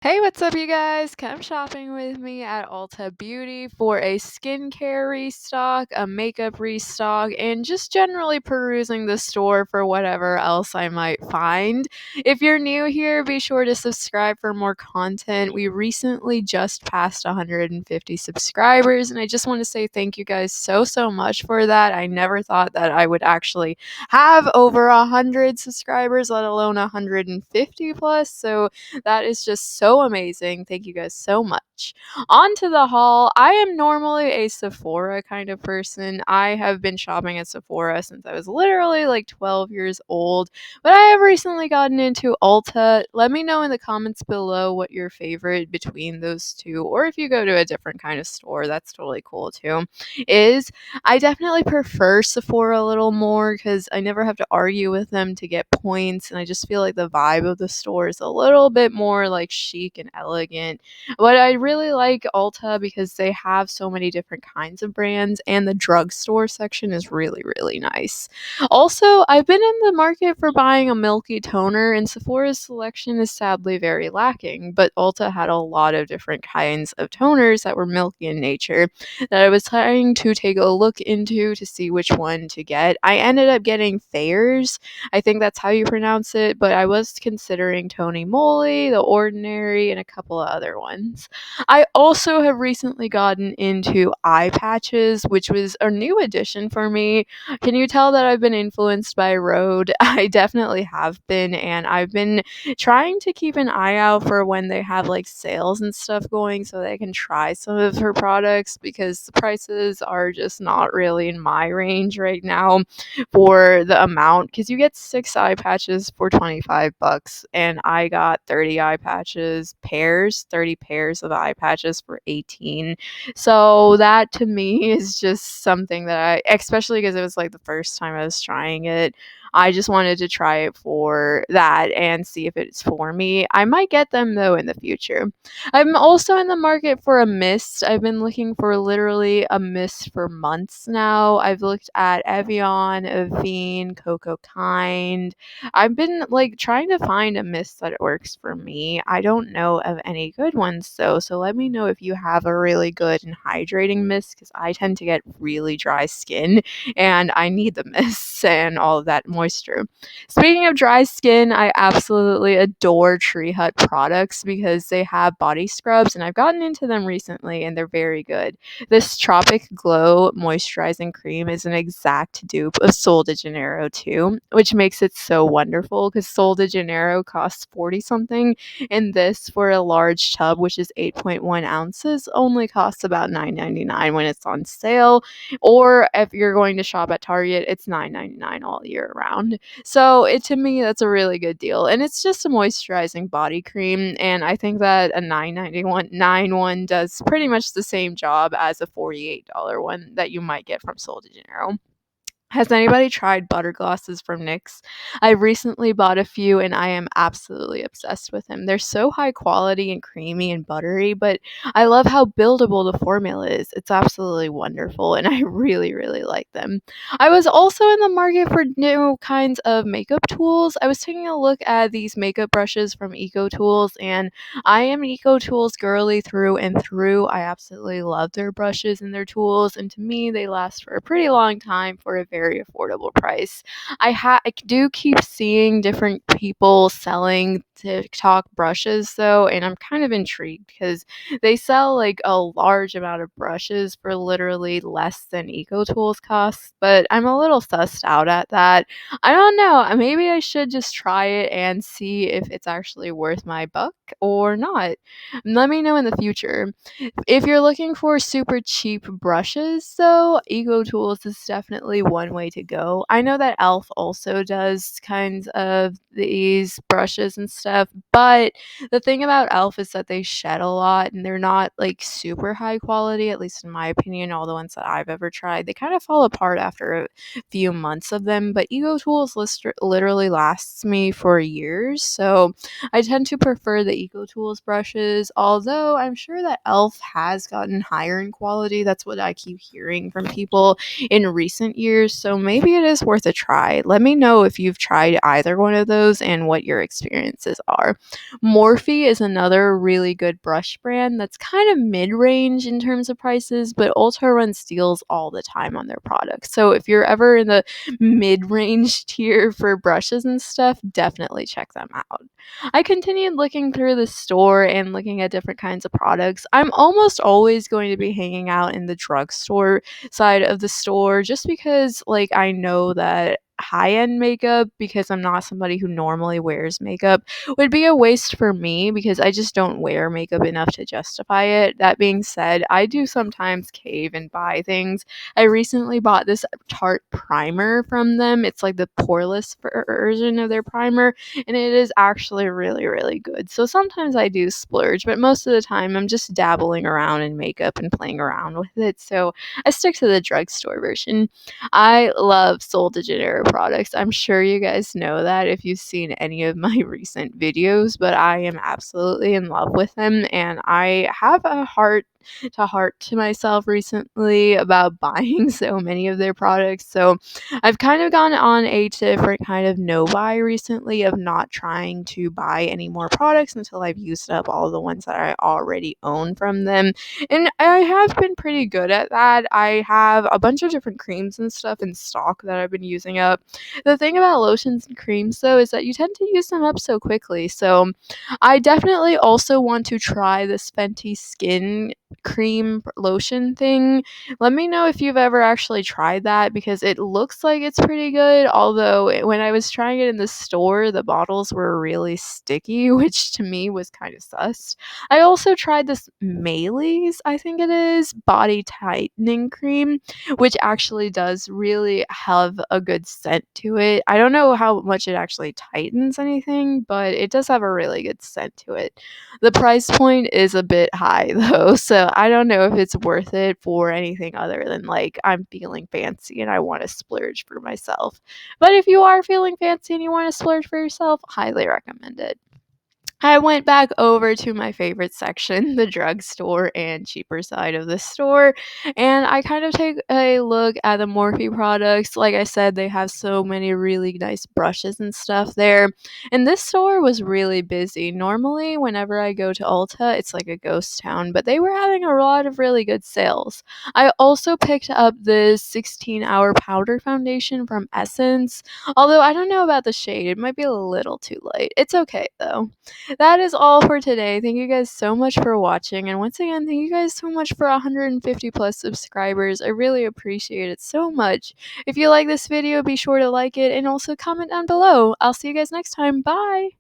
Hey, what's up, you guys? Come shopping with me at Ulta Beauty for a skincare restock, a makeup restock, and just generally perusing the store for whatever else I might find. If you're new here, be sure to subscribe for more content. We recently just passed 150 subscribers, and I just want to say thank you guys so much for that. I never thought that I would actually have over 100 subscribers, let alone 150 plus. So that is just so amazing. Thank you guys so much. On to the haul. I am normally a Sephora kind of person. I have been shopping at Sephora since I was literally like 12 years old, but I have recently gotten into Ulta. Let me know in the comments below what your favorite between those two, or if you go to a different kind of store, that's totally cool too, is. I definitely prefer Sephora a little more because I never have to argue with them to get points, and I just feel like the vibe of the store is a little bit more like chic and elegant. But I really like Ulta because they have so many different kinds of brands, and the drugstore section is really nice. Also, I've been in the market for buying a milky toner, and Sephora's selection is sadly very lacking, but Ulta had a lot of different kinds of toners that were milky in nature that I was trying to take a look into to see which one to get. I ended up getting Thayer's. I think that's how you pronounce it, but I was considering Tony Moly, The Ordinary, and a couple of other ones. I also have recently gotten into eye patches, which was a new addition for me. Can you tell that I've been influenced by Rhode? I definitely have been, and I've been trying to keep an eye out for when they have like sales and stuff going so that I can try some of her products because the prices are just not really in my range right now for the amount, because you get 6 eye patches for 25 bucks, and I got 30 eye patches pairs, 30 pairs of eye patches for 18. So that to me is just something that especially because it was like the first time I was trying it, I just wanted to try it for that and see if it's for me. I might get them though in the future. I'm also in the market for a mist. I've been looking for literally a mist for months now. I've looked at Evian, Avene, Coco Kind. I've been like trying to find a mist that works for me. I don't know of any good ones though, so let me know if you have a really good and hydrating mist because I tend to get really dry skin and I need the mists and all of that moisture. Speaking of dry skin, I absolutely adore Tree Hut products because they have body scrubs, and I've gotten into them recently and they're very good. This Tropic Glow moisturizing cream is an exact dupe of Sol de Janeiro too, which makes it so wonderful because Sol de Janeiro costs 40 something, and this for a large tub, which is 8.1 ounces, only costs about $9.99 when it's on sale, or if you're going to shop at Target, it's $9.99 all year round. So to me, that's a really good deal, and it's just a moisturizing body cream. And I think that a $9.91 does pretty much the same job as a $48 one that you might get from Sol de Janeiro. Has anybody tried butter glosses from NYX? I recently bought a few and I am absolutely obsessed with them. They're so high quality and creamy and buttery, but I love how buildable the formula is. It's absolutely wonderful and I really like them. I was also in the market for new kinds of makeup tools. I was taking a look at these makeup brushes from Eco Tools, and I am an Eco Tools girly through and through. I absolutely love their brushes and their tools, and to me they last for a pretty long time for a very affordable price. I do keep seeing different people selling TikTok brushes though, and I'm kind of intrigued because they sell like a large amount of brushes for literally less than Eco Tools costs, but I'm a little sussed out at that. I don't know. Maybe I should just try it and see if it's actually worth my buck or not. Let me know in the future. If you're looking for super cheap brushes, though, Eco Tools is definitely one way to go. I know that Elf also does kinds of these brushes and stuff, but the thing about Elf is that they shed a lot and they're not like super high quality, at least in my opinion. All the ones that I've ever tried, they kind of fall apart after a few months of them, but Eco Tools literally lasts me for years, so I tend to prefer the Eco Tools brushes, although I'm sure that Elf has gotten higher in quality. That's what I keep hearing from people in recent years, so maybe it is worth a try. Let me know if you've tried either one of those and what your experience is are. Morphe is another really good brush brand that's kind of mid-range in terms of prices, but Ulta runs deals all the time on their products. So if you're ever in the mid-range tier for brushes and stuff, definitely check them out. I continued looking through the store and looking at different kinds of products. I'm almost always going to be hanging out in the drugstore side of the store just because like I know that high-end makeup, because I'm not somebody who normally wears makeup, would be a waste for me because I just don't wear makeup enough to justify it. That being said, I do sometimes cave and buy things. I recently bought this Tarte primer from them. It's like the poreless version of their primer, and it is actually really, really good. So sometimes I do splurge, but most of the time I'm just dabbling around in makeup and playing around with it. So I stick to the drugstore version. I love Sol de Janeiro products. I'm sure you guys know that if you've seen any of my recent videos, but I am absolutely in love with them, and I have a heart to myself recently about buying so many of their products. So I've kind of gone on a different kind of no buy recently of not trying to buy any more products until I've used up all the ones that I already own from them. And I have been pretty good at that. I have a bunch of different creams and stuff in stock that I've been using up. The thing about lotions and creams though is that you tend to use them up so quickly. So I definitely also want to try the Fenty skin cream lotion thing. Let me know if you've ever actually tried that because it looks like it's pretty good. Although when I was trying it in the store, the bottles were really sticky, which to me was kind of sus. I also tried this Maylee's, I think it is, body tightening cream, which actually does really have a good scent to it. I don't know how much it actually tightens anything, but it does have a really good scent to it. The price point is a bit high though, so I don't know if it's worth it for anything other than like I'm feeling fancy and I want to splurge for myself. But if you are feeling fancy and you want to splurge for yourself, highly recommend it. I went back over to my favorite section, the drugstore and cheaper side of the store, and I kind of take a look at the Morphe products. Like I said, they have so many really nice brushes and stuff there. And this store was really busy. Normally, whenever I go to Ulta, it's like a ghost town, but they were having a lot of really good sales. I also picked up this 16-hour powder foundation from Essence, although I don't know about the shade. It might be a little too light. It's okay though. That is all for today. Thank you guys so much for watching. And once again, thank you guys so much for 150 plus subscribers. I really appreciate it so much. If you like this video, be sure to like it and also comment down below. I'll see you guys next time. Bye.